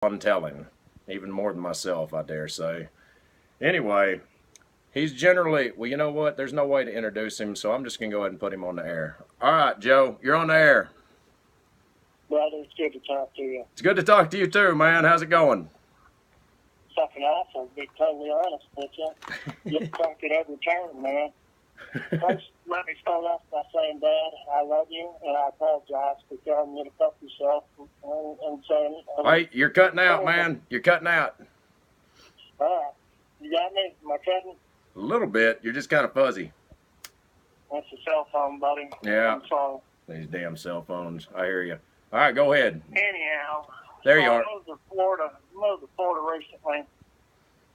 on telling, even more than myself, I dare say. Anyway, he's generally, well, you know what? There's no way to introduce him, so I'm just going to go ahead and put him on the air. All right, Joe, you're on the air. Brother, it's good to talk to you. It's good to talk to you too, man. How's it going? Fucking awful, to be totally honest with you. You talk it every turn, man. First, let me start off by saying, Dad, I love you, and I apologize for telling you to fuck yourself and saying... Wait, you're cutting out, man. You're cutting out. All right. You got me? Am I cutting? A little bit. You're just kind of fuzzy. That's a cell phone, buddy. Yeah. I'm sorry. These damn cell phones. I hear you. All right, go ahead. Anyhow. There you are. I moved to Florida recently.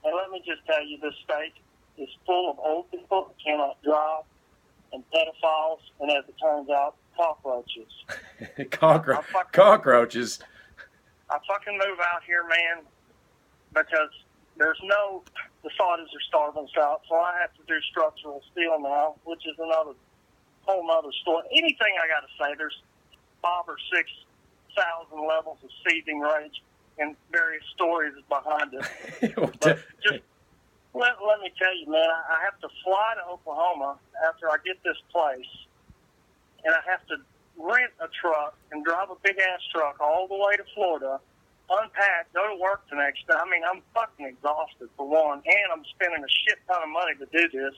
And let me just tell you, this state is full of old people that cannot drive, and pedophiles, and as it turns out, cockroaches. Cockroaches. I fucking move out here, man, because the saudis are starving us out, so I have to do structural steel now, which is another whole nother story. Anything I got to say, there's 5,000 or 6,000 levels of seething rage and various stories behind it. But just let me tell you, man, I have to fly to Oklahoma after I get this place, and I have to rent a truck and drive a big-ass truck all the way to Florida, unpack, go to work the next day. I mean, I'm fucking exhausted, for one, and I'm spending a shit ton of money to do this.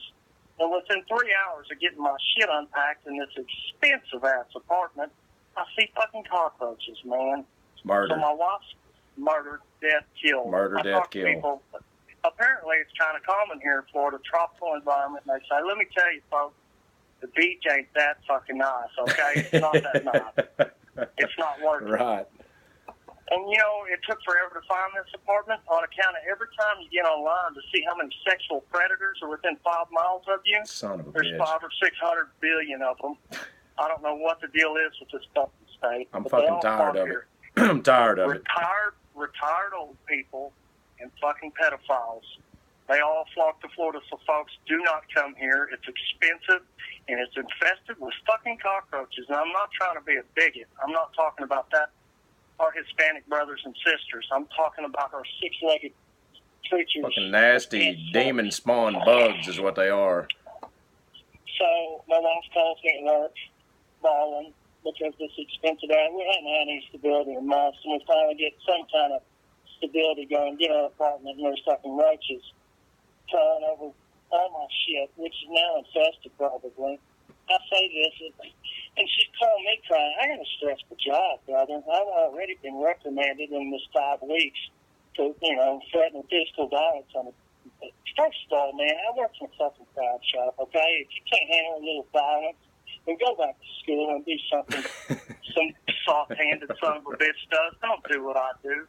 And within 3 hours of getting my shit unpacked in this expensive-ass apartment, I see fucking cockroaches, man. Murder. So my wife's murdered, death, killed. Murder, death, kill. People, apparently, it's kind of common here in Florida, tropical environment, and they say, let me tell you, folks, the beach ain't that fucking nice, okay? It's not that nice. It's not working. Right. And, you know, it took forever to find this apartment on account of every time you get online to see how many sexual predators are within 5 miles of you. Son of a There's bitch. 500 or 600 billion of them. I don't know what the deal is with this fucking state. I'm fucking tired of it. I'm tired of it. Retired old people and fucking pedophiles. They all flock to Florida, so folks, do not come here. It's expensive, and it's infested with fucking cockroaches. And I'm not trying to be a bigot. I'm not talking about that, our Hispanic brothers and sisters. I'm talking about our six-legged creatures. Fucking nasty demon spawn bugs is what they are. So my wife calls me at work, bawling, because this expensive out. We hadn't had any stability in months, and we finally get some kind of stability going, get our apartment, and there's fucking roaches crawling over all my shit, which is now infested probably. I say this, and she's calling me crying. I got a stressful job, brother. I've already been reprimanded in this 5 weeks for, threatening physical violence on it. First of all, man, I work in a fucking crowd shop, okay? If you can't handle a little violence, then go back to school and do something some soft-handed son of a bitch does. Don't do what I do.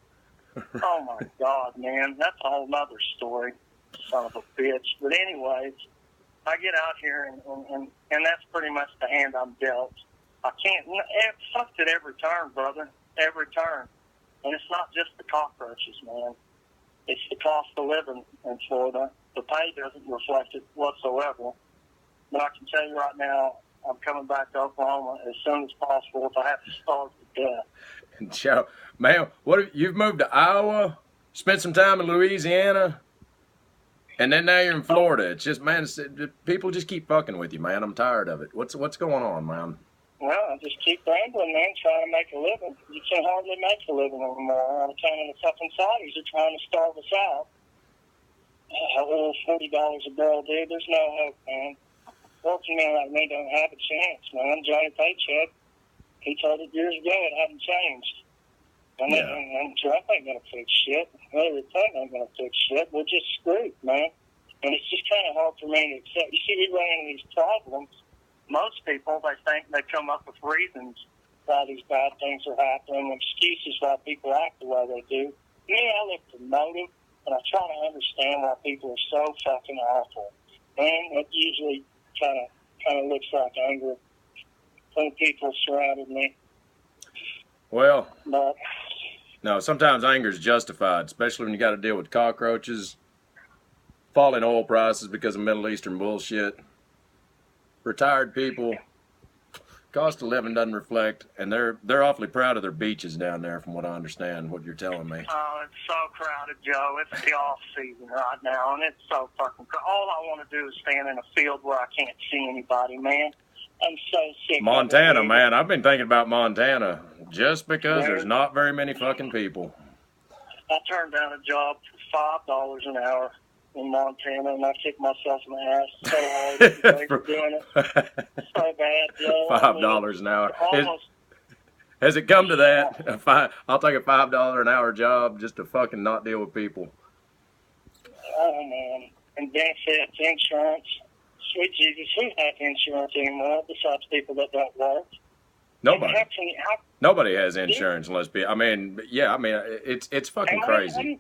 Oh, my God, man. That's a whole nother story, son of a bitch. But anyways, I get out here, and that's pretty much the hand I'm dealt. I can't. It sucks at every turn, brother. Every turn. And it's not just the cockroaches, man. It's the cost of living in Florida. The pay doesn't reflect it whatsoever. But I can tell you right now, I'm coming back to Oklahoma as soon as possible if I have to starve to death. Joe, man, you've moved to Iowa, spent some time in Louisiana, and then now you're in Florida. It's just, man, people just keep fucking with you, man. I'm tired of it. What's going on, man? Well, I just keep rambling, man, trying to make a living. You can hardly make a living anymore. All the time the fucking Saudis are trying to starve us out. A little $40 a barrel, dude. There's no hope, man. Working man like me don't have a chance, man. Johnny Paycheck, he told it years ago it hadn't changed. And Trump ain't going to fix shit. Hillary Clinton ain't going to fix shit. We're just screwed, man. And it's just kind of hard for me to accept. You see, we run into these problems. Most people, they think they come up with reasons why these bad things are happening, excuses why people act the way they do. Me, I look for motive, and I try to understand why people are so fucking awful. And it usually kind of looks like anger when people surrounded me. Well, but no, sometimes anger is justified, especially when you got to deal with cockroaches, falling oil prices because of Middle Eastern bullshit, retired people. Cost of living doesn't reflect, and they're awfully proud of their beaches down there, from what I understand. What you're telling me. Oh, it's so crowded, Joe. It's the off season right now, and it's so fucking crowded. All I want to do is stand in a field where I can't see anybody, man. I'm so sick. Montana, man. I've been thinking about Montana just because there's not very many fucking people. I turned down a job for $5 an hour in Montana, and I kicked myself in the ass so hard for doing it. So bad, Joe. $5 an hour. Almost. Has it come to that? I'll take a $5 an hour job just to fucking not deal with people. Oh, man. And benefits, insurance. Sweet Jesus, who has insurance anymore besides people that don't work? Nobody. Nobody has insurance unless it's fucking crazy.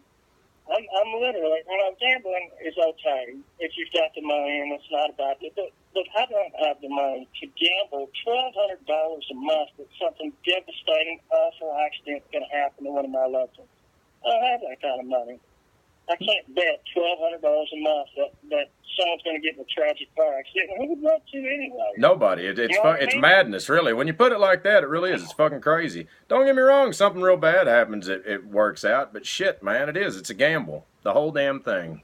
I'm literally, when I'm gambling, it's okay if you've got the money and it's not about it. But I don't have the money to gamble $1,200 a month that something devastating, awful accident is going to happen to one of my loved ones. I don't have that kind of money. I can't bet $1,200 a month that someone's going to get in a tragic car accident. Who would want to anyway? Nobody. It's madness, really. When you put it like that, it really is. It's fucking crazy. Don't get me wrong. Something real bad happens, it works out. But shit, man, it is. It's a gamble. The whole damn thing.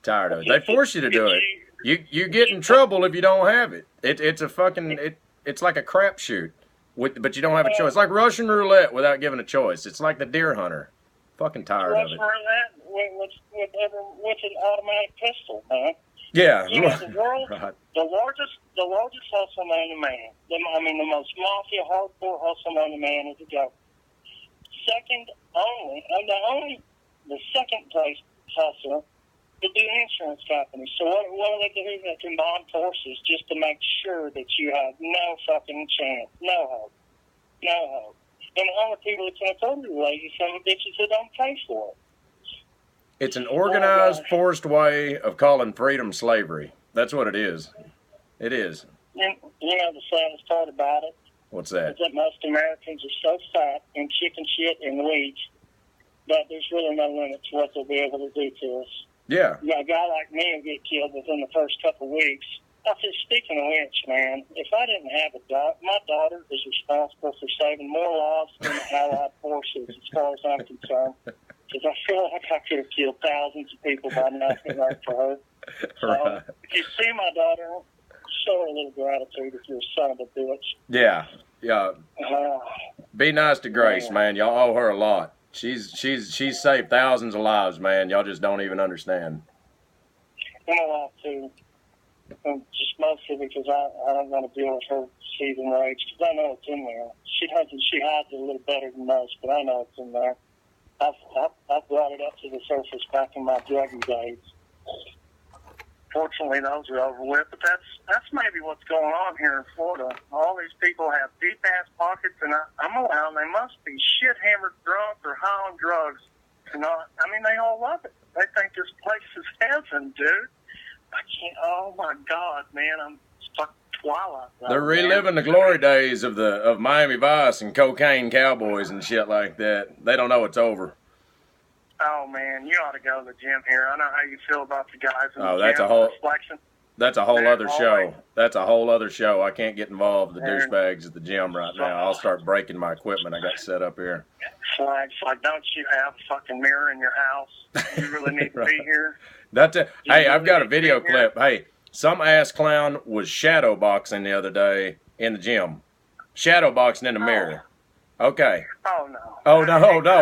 Tired of it. They force you to do it. You get in trouble if you don't have it. It's a fucking it's like a crapshoot. But you don't have a choice. It's like Russian roulette without giving a choice. It's like the deer hunter. Fucking tired of it. Russian roulette with an automatic pistol, man. Yeah. You know, the largest hustle among the man. The most mafia, hardcore hustle among the man is a joke. The second place hustler is the insurance company. So what do they do? They combine forces just to make sure that you have no fucking chance, no hope. And the only people that can afford the lazy son of bitches that don't pay for it. It's an organized, forced way of calling freedom slavery. That's what it is. It is. And, you know the saddest part about it? What's that? Is that most Americans are so fat and chicken shit and weak that there's really no limit to what they'll be able to do to us. Yeah. A guy like me will get killed within the first couple of weeks. I said, speaking of which, man, if I didn't have a daughter, my daughter is responsible for saving more lives than the Allied forces, as far as I'm concerned. Because I feel like I could have killed thousands of people by now if it weren't for her. So, right. If you see my daughter, show her a little gratitude if you're a son of a bitch. Yeah. Be nice to Grace, man. Y'all owe her a lot. She's saved thousands of lives, man. Y'all just don't even understand. And a lot, too. Just mostly because I don't want to deal with her seething rage, because I know it's in there. She hides it a little better than most, but I know it's in there. I've brought it up to the surface back in my druggy days. Fortunately, those are over with, but that's maybe what's going on here in Florida. All these people have deep-ass pockets, and I'm allowed, they must be shit-hammered drunk or high on drugs. They all love it. They think this place is heaven, dude. I can't, oh my God, man, I'm stuck Twilight. They're reliving the glory days of Miami Vice and cocaine cowboys and shit like that. They don't know it's over. Oh man, you ought to go to the gym here. I know how you feel about the guys in the gym. That's a whole other show. That's a whole other show. I can't get involved with the douchebags at the gym right now. I'll start breaking my equipment I got set up here. Flags like, don't you have a fucking mirror in your house? You really need to be here. Hey, I've got a video clip. Hey, some ass clown was shadow boxing the other day in the gym. Shadow boxing in the mirror. Okay. Oh, no. Oh,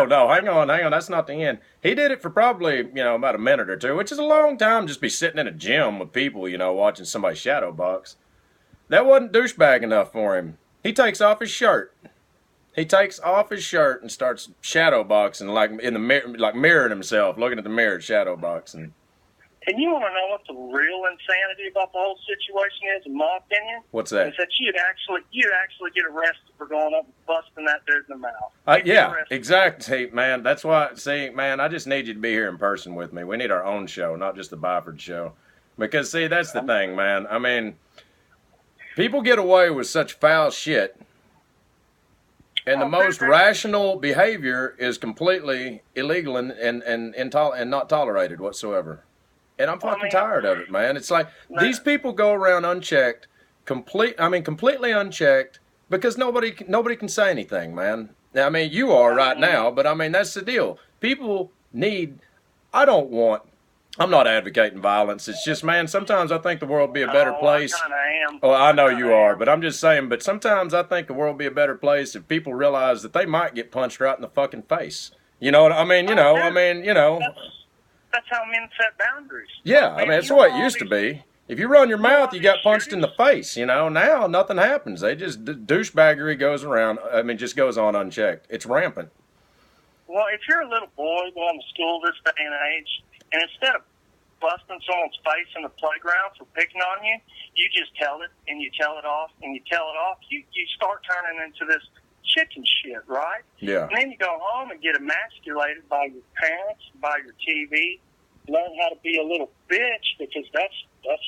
no. Hang on. That's not the end. He did it for probably, about a minute or two, which is a long time just be sitting in a gym with people, watching somebody shadow box. That wasn't douchebag enough for him. He takes off his shirt. And starts shadow boxing, like in the mirror, like mirroring himself, looking at the mirror, shadow boxing. And you want to know what the real insanity about the whole situation is, in my opinion? What's that? Is that you'd actually get arrested for going up and busting that dude in the mouth. Yeah, exactly, man. That's why, I just need you to be here in person with me. We need our own show, not just the Byford show. Because, that's the thing, man. People get away with such foul shit, and the most rational behavior is completely illegal and not tolerated whatsoever. And I'm fucking tired of it, man. It's like these people go around unchecked, completely unchecked because nobody can say anything, man. I mean, you are right now, but I mean, that's the deal. People need, I don't want, I'm not advocating violence. It's just, man, sometimes I think the world would be a better place. I kind of am. Oh, I know you are, but I'm just saying, but sometimes I think the world would be a better place if people realize that they might get punched right in the fucking face. You know what I mean? You know, That's how men set boundaries. Yeah, I mean, that's the way it used to be. If you run your mouth, you got punched in the face, you know. Now, nothing happens. They just, douchebaggery goes around, just goes on unchecked. It's rampant. Well, if you're a little boy going to school this day and age, and instead of busting someone's face in the playground for picking on you, you just tell it, and you tell it off, and you tell it off, you start turning into this chicken shit, right? Yeah. And then you go home and get emasculated by your parents, by your TV, learn how to be a little bitch, because that's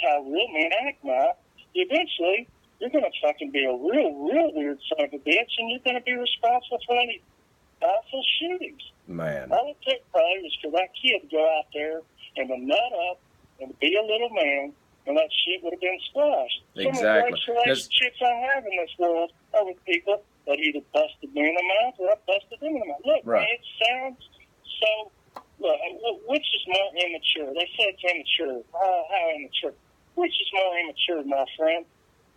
how real men act now. Eventually, you're going to fucking be a real weird son of a bitch, and you're going to be responsible for any awful shootings. Man. All it took probably was for that kid to go out there and to nut up and to be a little man, and that shit would have been squashed. Exactly. Some of the greatest relationships I have in this world are with people that either busted me in the mouth or I busted them in the mouth. Look, right. Man, it sounds so... Look, which is more immature? They say it's immature. How immature? Which is more immature, my friend?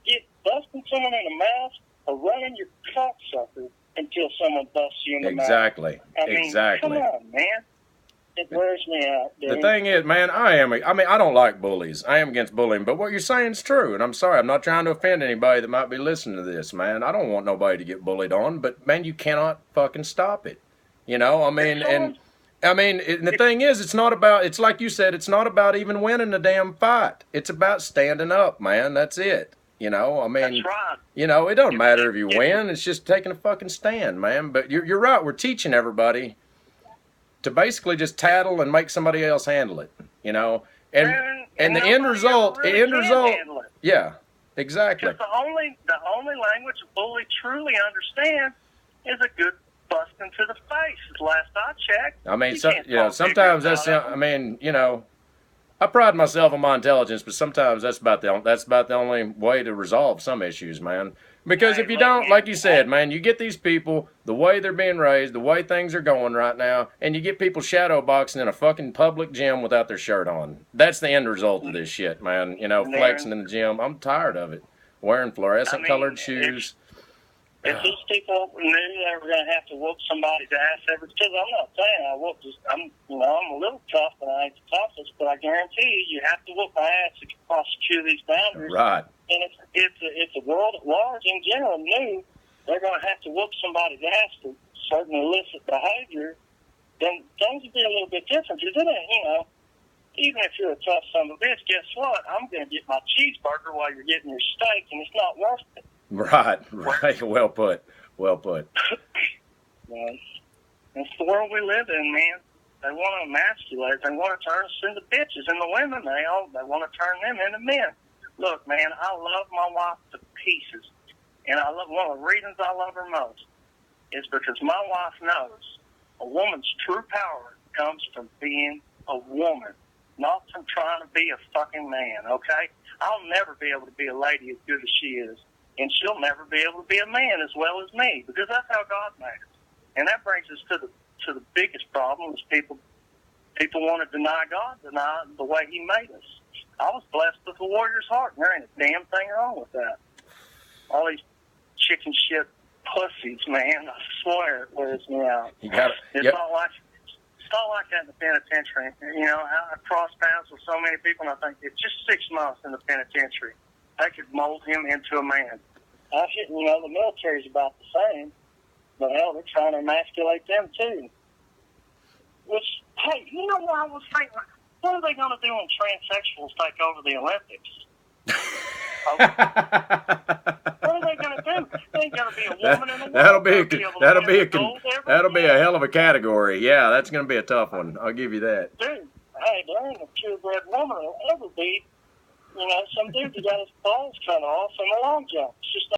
Get busting someone in the mouth or running your cocksucker until someone busts you in the exactly. mouth? Exactly. Come on, man. It wears me out, dude. The thing is, man, I don't like bullies. I am against bullying, but what you're saying is true, and I'm sorry. I'm not trying to offend anybody that might be listening to this, man. I don't want nobody to get bullied on, but, man, you cannot fucking stop it. You know, the thing is, it's like you said, it's not about even winning the damn fight. It's about standing up, man. That's it. You know, That's right. You know, it doesn't matter if you win. It's just taking a fucking stand, man. But you're right. We're teaching everybody to basically just tattle and make somebody else handle it, you know. And the end result, yeah, exactly. Because the only language a bully truly understands is a good bust into the face. Last I checked. I mean, sometimes that's. I mean, you know, I pride myself on my intelligence, but sometimes that's about the only way to resolve some issues, man. Because if you don't, like you said, man, you get these people, the way they're being raised, the way things are going right now, and you get people shadow boxing in a fucking public gym without their shirt on. That's the end result of this shit, man. You know, flexing in the gym. I'm tired of it. Wearing fluorescent colored shoes. If these people knew they were going to have to whoop somebody's ass because I'm not saying I'm a little tough and I ain't the toughest, but I guarantee you have to whoop my ass to prosecute these boundaries. Right. And if the world at large in general knew they're going to have to whoop somebody's ass for certain illicit behavior, then things would be a little bit different. Because even if you're a tough son of a bitch, guess what? I'm going to get my cheeseburger while you're getting your steak, and it's not worth it. Right. Well put. Well, it's the world we live in, man. They want to emasculate. They want to turn us into bitches, and the women, they want to turn them into men. Look, man, I love my wife to pieces, and one of the reasons I love her most is because my wife knows a woman's true power comes from being a woman, not from trying to be a fucking man. Okay, I'll never be able to be a lady as good as she is. And she'll never be able to be a man as well as me, because that's how God made us. And that brings us to the biggest problem is people want to deny God, deny the way He made us. I was blessed with a warrior's heart, and there ain't a damn thing wrong with that. All these chicken shit pussies, man, I swear it wears me out. It's not like that in the penitentiary. You know, I cross paths with so many people, and I think it's just 6 months in the penitentiary. They could mold him into a man. The military's about the same, but hell, they're trying to emasculate them too. Which, hey, you know what I was thinking? What are they going to do when transsexuals take over the Olympics? What are they going to do? They ain't going to be a woman in the world. That'll be a hell of a category. Yeah, that's going to be a tough one. I'll give you that. Dude, hey, there ain't a purebred woman that'll ever be. Some dude that got his balls cut off in the long jump. It's just